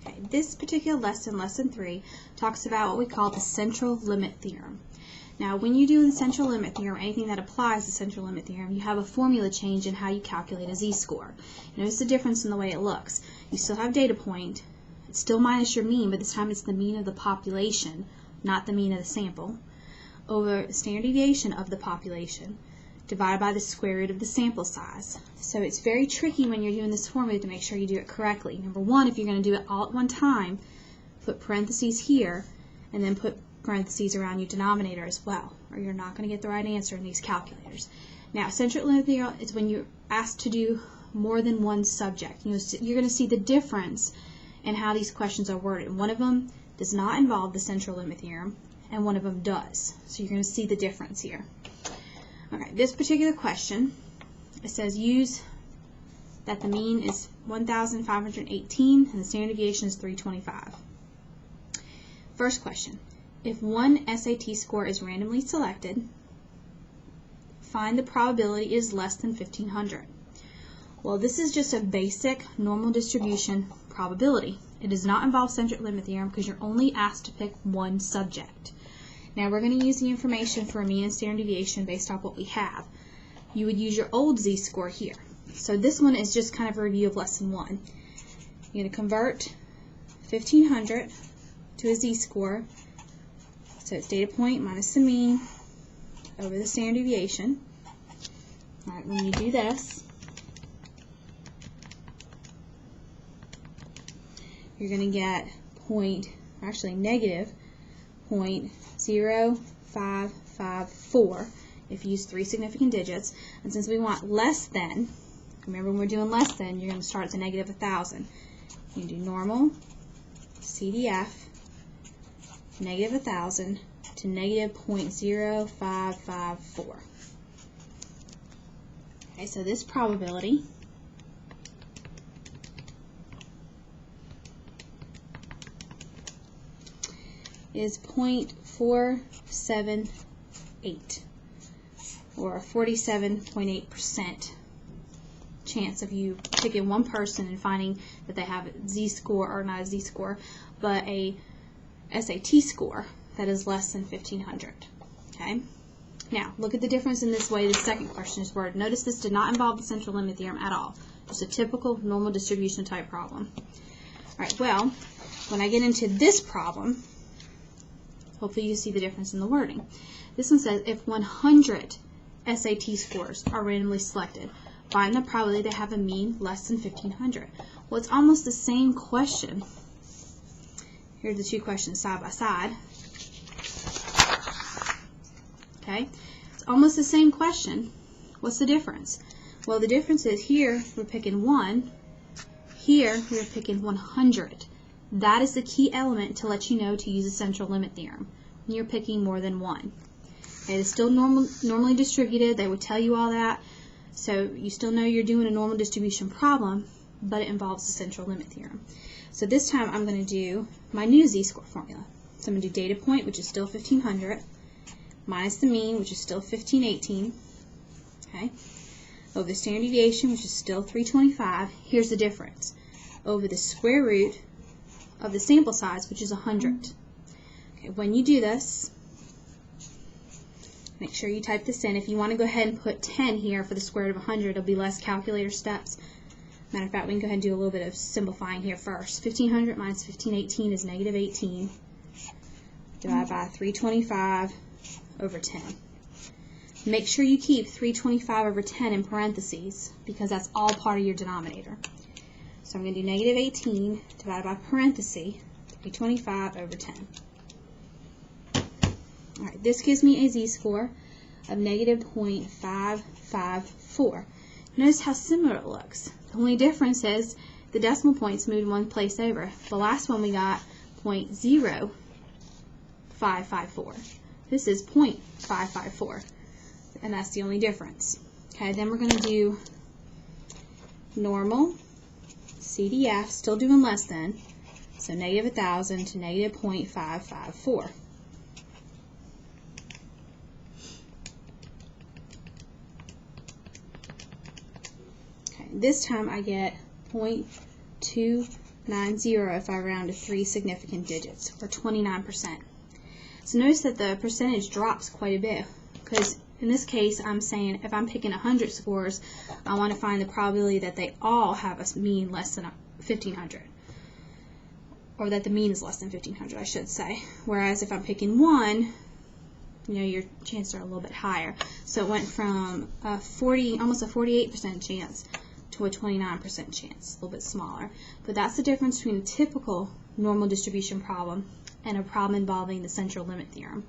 Okay, this particular lesson, lesson 3, talks about what we call the central limit theorem. Now, when you do the central limit theorem, anything that applies the central limit theorem, you have a formula change in how you calculate a z-score. Notice the difference in the way it looks. You still have data point. It's still minus your mean, but this time it's the mean of the population, not the mean of the sample, over the standard deviation of the population, divided by the square root of the sample size. So it's very tricky when you're doing this formula to make sure you do it correctly. Number one, if you're going to do it all at one time, put parentheses here, and then put parentheses around your denominator as well, or you're not going to get the right answer in these calculators. Now, central limit theorem is when you're asked to do more than one subject. You're going to see the difference in how these questions are worded. One of them does not involve the central limit theorem, and one of them does. So you're going to see the difference here. Okay, this particular question, it says use that the mean is 1,518 and the standard deviation is 325. First question, if one SAT score is randomly selected, find the probability is less than 1,500. Well, this is just a basic normal distribution probability. It does not involve central limit theorem because you're only asked to pick one subject. Now we're going to use the information for a mean and standard deviation based off what we have. You would use your old z-score here. So this one is just kind of a review of lesson 1. You're going to convert 1,500 to a z-score. So it's data point minus the mean over the standard deviation. All right, when you do this, you're going to get negative 0.0554 if you use 3 significant digits. And since we want less than, remember when we're doing less than, you're going to start at negative 1,000. You do normal, CDF, negative 1,000 to negative 0.0554. Okay, so this probability is 0.478, or a 47.8% chance of you picking one person and finding that they have a z-score, or not a z-score, but a SAT score that is less than 1,500. Okay? Now, look at the difference in this way the second question is worded. Notice this did not involve the central limit theorem at all. Just a typical normal distribution type problem. All right, well, when I get into this problem, hopefully you see the difference in the wording. This one says if 100 SAT scores are randomly selected, find the probability they have a mean less than 1,500. Well, it's almost the same question. Here are the two questions side by side. Okay, it's almost the same question. What's the difference? Well, the difference is here we're picking 1, here we're picking 100. That is the key element to let you know to use the central limit theorem when you're picking more than one. Okay, it's still normally distributed. They would tell you all that. So you still know you're doing a normal distribution problem, but it involves the central limit theorem. So this time I'm going to do my new z-score formula. So I'm going to do data point, which is still 1,500, minus the mean, which is still 1,518, okay, over the standard deviation, which is still 325. Here's the difference. Over the square root of the sample size, which is 100. Okay, when you do this, make sure you type this in. If you want to go ahead and put 10 here for the square root of 100, it'll be less calculator steps. Matter of fact, we can go ahead and do a little bit of simplifying here first. 1,500 minus 1,518 is negative 18, divided by 325 over 10. Make sure you keep 325 over 10 in parentheses, because that's all part of your denominator. So I'm going to do negative 18 divided by parenthesis 325 over 10. All right, this gives me a z-score of negative 0.554. Notice how similar it looks. The only difference is the decimal points moved one place over. The last one we got 0.0554. This is 0.554, and that's the only difference. Okay, then we're going to do normal, CDF, still doing less than, so negative 1,000 to negative 0.554. Okay, this time I get 0.2 90 if I round to 3 significant digits, or 29%. So notice that the percentage drops quite a bit, because in this case I'm saying if I'm picking 100 scores, I want to find the probability that they all have a mean less than 1,500. Or that the mean is less than 1,500, I should say. Whereas if I'm picking 1, your chances are a little bit higher. So it went from almost a 48% chance to a 29% chance, a little bit smaller. But that's the difference between a typical normal distribution problem and a problem involving the central limit theorem.